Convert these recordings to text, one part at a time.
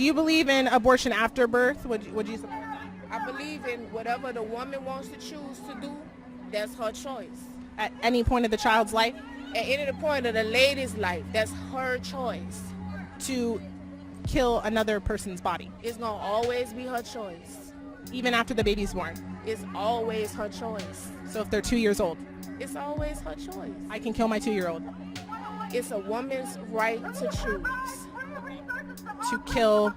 Do you believe in abortion after birth? Would you support that? I believe in whatever the woman wants to choose to do, that's her choice. At any point of the child's life? At any point of the lady's life, that's her choice. To kill another person's body? It's going to always be her choice. Even after the baby's born? It's always her choice. So if they're 2 years old? It's always her choice. I can kill my 2-year-old? It's a woman's right to choose. To kill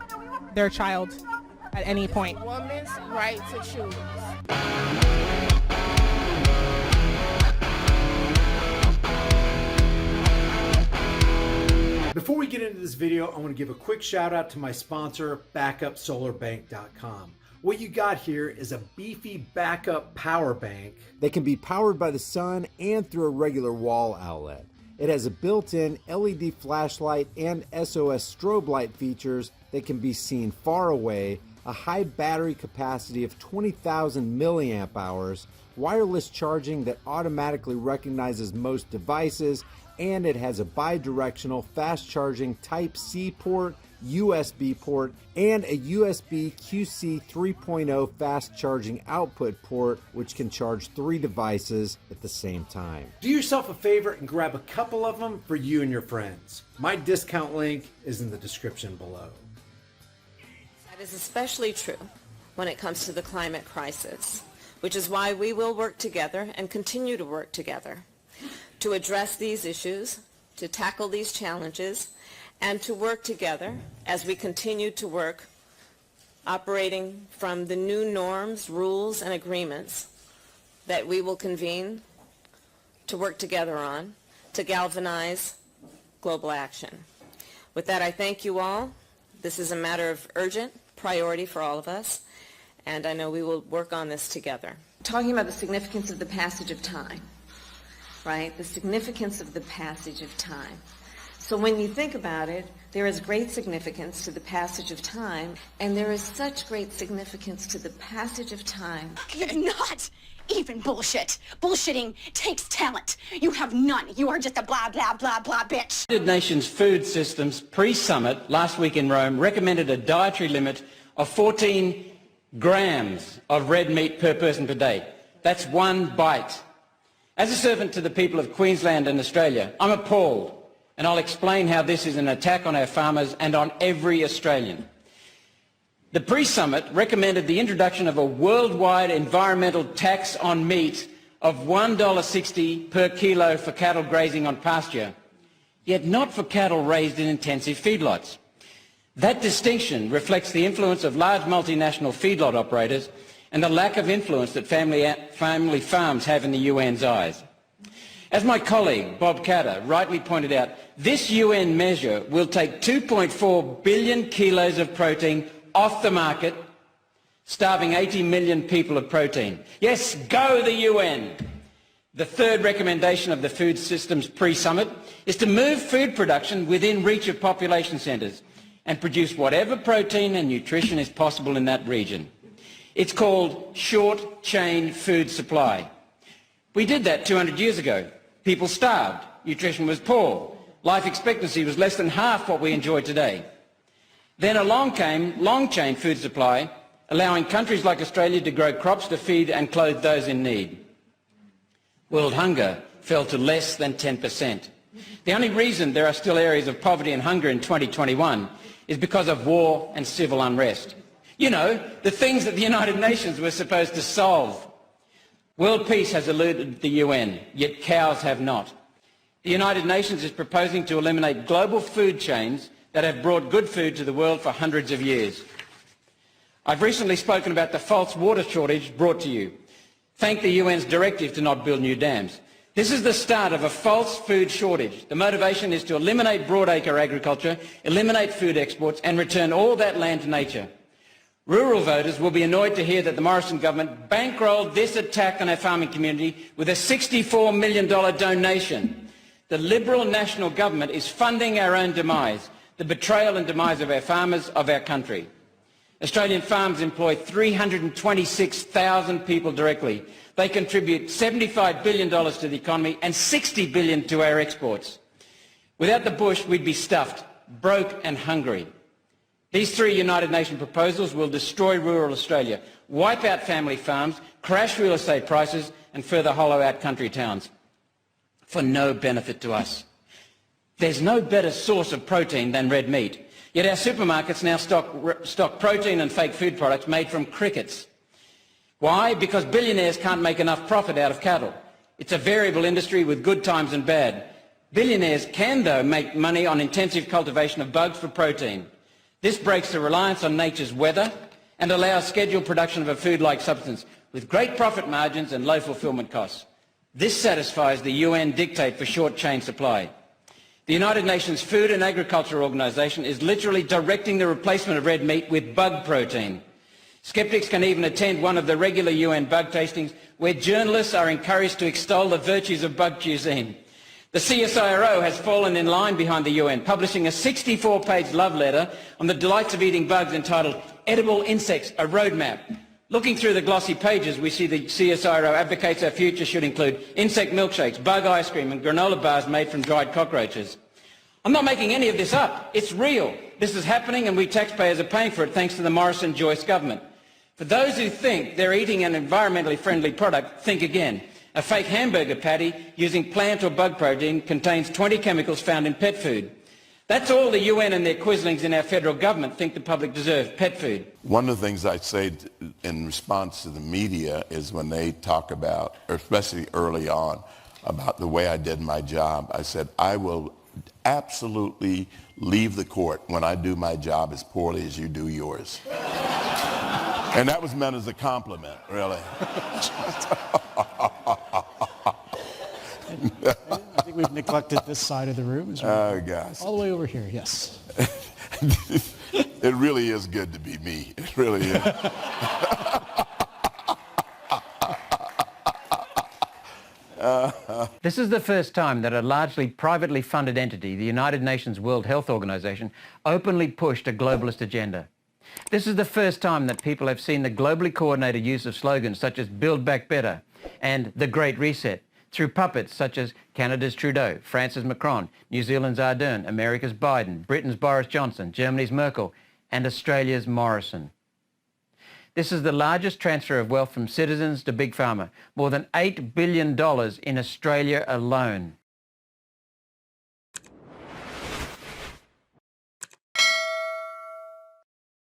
their child at any point? It's a woman's right to choose. Before we get into this video, I want to give a quick shout out to my sponsor, BackupSolarBank.com. What you got here is a beefy backup power bank that can be powered by the sun and through a regular wall outlet. It has a built-in LED flashlight and SOS strobe light features that can be seen far away, a high battery capacity of 20,000 milliamp hours, wireless charging that automatically recognizes most devices, and it has a bi-directional fast charging Type-C port, USB port, and a USB QC 3.0 fast charging output port, which can charge 3 devices at the same time. Do yourself a favor and grab a couple of them for you and your friends. My discount link is in the description below. That is especially true when it comes to the climate crisis, which is why we will work together and continue to work together to address these issues, to tackle these challenges, and to work together as we continue to work operating from the new norms, rules, and agreements that we will convene to work together on to galvanize global action. With that, I thank you all. This is a matter of urgent priority for all of us, and I know we will work on this together. Talking about the significance of the passage of time, right? The significance of the passage of time. So when you think about it, there is great significance to the passage of time, and there is such great significance to the passage of time. You're not even bullshit. Bullshitting takes talent. You have none. You are just a blah, blah, blah, blah bitch. The United Nations Food Systems pre-summit last week in Rome recommended a dietary limit of 14 grams of red meat per person per day. That's 1 bite. As a servant to the people of Queensland and Australia, I'm appalled, and I'll explain how this is an attack on our farmers and on every Australian. The pre-summit recommended the introduction of a worldwide environmental tax on meat of $1.60 per kilo for cattle grazing on pasture, yet not for cattle raised in intensive feedlots. That distinction reflects the influence of large multinational feedlot operators and the lack of influence that family farms have in the UN's eyes. As my colleague Bob Catter rightly pointed out, this UN measure will take 2.4 billion kilos of protein off the market, starving 80 million people of protein. Yes, go the UN! The third recommendation of the Food Systems Pre-Summit is to move food production within reach of population centres and produce whatever protein and nutrition is possible in that region. It's called short-chain food supply. We did that 200 years ago. People starved, nutrition was poor, life expectancy was less than half what we enjoy today. Then along came long-chain food supply, allowing countries like Australia to grow crops to feed and clothe those in need. World hunger fell to less than 10%. The only reason there are still areas of poverty and hunger in 2021 is because of war and civil unrest. You know, the things that the United Nations were supposed to solve. World peace has eluded the UN, yet cows have not. The United Nations is proposing to eliminate global food chains that have brought good food to the world for hundreds of years. I've recently spoken about the false water shortage brought to you. Thank the UN's directive to not build new dams. This is the start of a false food shortage. The motivation is to eliminate broadacre agriculture, eliminate food exports, and return all that land to nature. Rural voters will be annoyed to hear that the Morrison government bankrolled this attack on our farming community with a $64 million donation. The Liberal National Government is funding our own demise, the betrayal and demise of our farmers, of our country. Australian farms employ 326,000 people directly. They contribute $75 billion to the economy and $60 billion to our exports. Without the bush, we'd be stuffed, broke and hungry. These three United Nations proposals will destroy rural Australia, wipe out family farms, crash real estate prices and further hollow out country towns for no benefit to us. There's no better source of protein than red meat, yet our supermarkets now stock protein and fake food products made from crickets. Why? Because billionaires can't make enough profit out of cattle. It's a variable industry with good times and bad. Billionaires can, though, make money on intensive cultivation of bugs for protein. This breaks the reliance on nature's weather and allows scheduled production of a food-like substance with great profit margins and low fulfillment costs. This satisfies the UN dictate for short-chain supply. The United Nations Food and Agriculture Organization is literally directing the replacement of red meat with bug protein. Skeptics can even attend one of the regular UN bug tastings where journalists are encouraged to extol the virtues of bug cuisine. The CSIRO has fallen in line behind the UN, publishing a 64-page love letter on the delights of eating bugs entitled Edible Insects, a Roadmap. Looking through the glossy pages, we see the CSIRO advocates our future should include insect milkshakes, bug ice cream and granola bars made from dried cockroaches. I'm not making any of this up. It's real. This is happening and we taxpayers are paying for it thanks to the Morrison-Joyce government. For those who think they're eating an environmentally friendly product, think again. A fake hamburger patty using plant or bug protein contains 20 chemicals found in pet food. That's all the UN and their quislings in our federal government think the public deserves, pet food. One of the things I say in response to the media is when they talk about, or especially early on, about the way I did my job, I said, I will absolutely leave the court when I do my job as poorly as you do yours. And that was meant as a compliment, really. I think we've neglected this side of the room as well. Oh, gosh. All the way over here, yes. It really is good to be me. It really is. This is the first time that a largely privately funded entity, the United Nations World Health Organization, openly pushed a globalist agenda. This is the first time that people have seen the globally coordinated use of slogans such as Build Back Better and The Great Reset through puppets such as Canada's Trudeau, France's Macron, New Zealand's Ardern, America's Biden, Britain's Boris Johnson, Germany's Merkel and Australia's Morrison. This is the largest transfer of wealth from citizens to Big Pharma, more than $8 billion in Australia alone.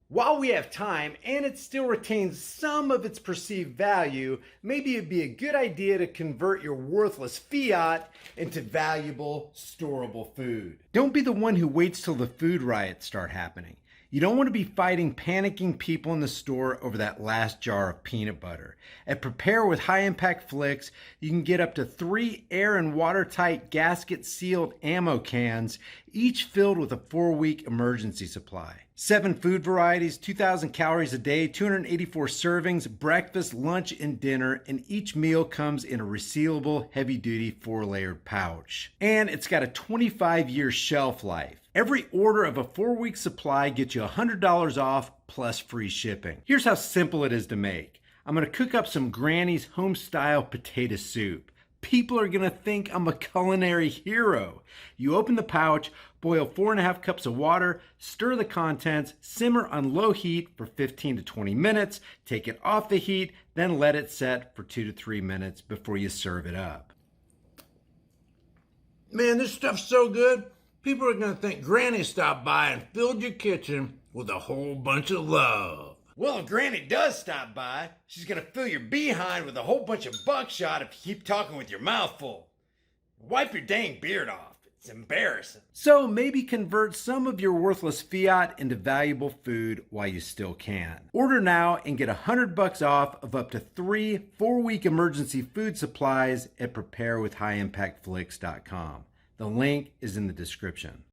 While we have time and it still retains some of its perceived value, maybe it'd be a good idea to convert your worthless fiat into valuable, storable food. Don't be the one who waits till the food riots start happening. You don't want to be fighting panicking people in the store over that last jar of peanut butter. At Prepare with High Impact Flicks, you can get up to 3 air and watertight gasket sealed ammo cans, each filled with a 4-week emergency supply. 7 food varieties, 2,000 calories a day, 284 servings, breakfast, lunch, and dinner, and each meal comes in a resealable, heavy-duty 4-layered pouch. And it's got a 25-year shelf life. Every order of a 4-week supply gets you $100 off plus free shipping. Here's how simple it is to make. I'm going to cook up some Granny's home-style potato soup. People are going to think I'm a culinary hero. You open the pouch, boil 4.5 cups of water, stir the contents, simmer on low heat for 15 to 20 minutes, take it off the heat, then let it set for 2 to 3 minutes before you serve it up. Man, this stuff's so good. People are going to think Granny stopped by and filled your kitchen with a whole bunch of love. Well, if Granny does stop by, she's going to fill your behind with a whole bunch of buckshot if you keep talking with your mouth full. Wipe your dang beard off. It's embarrassing. So maybe convert some of your worthless fiat into valuable food while you still can. Order now and get $100 off of up to 3 4-week emergency food supplies at preparewithhighimpactflix.com. The link is in the description.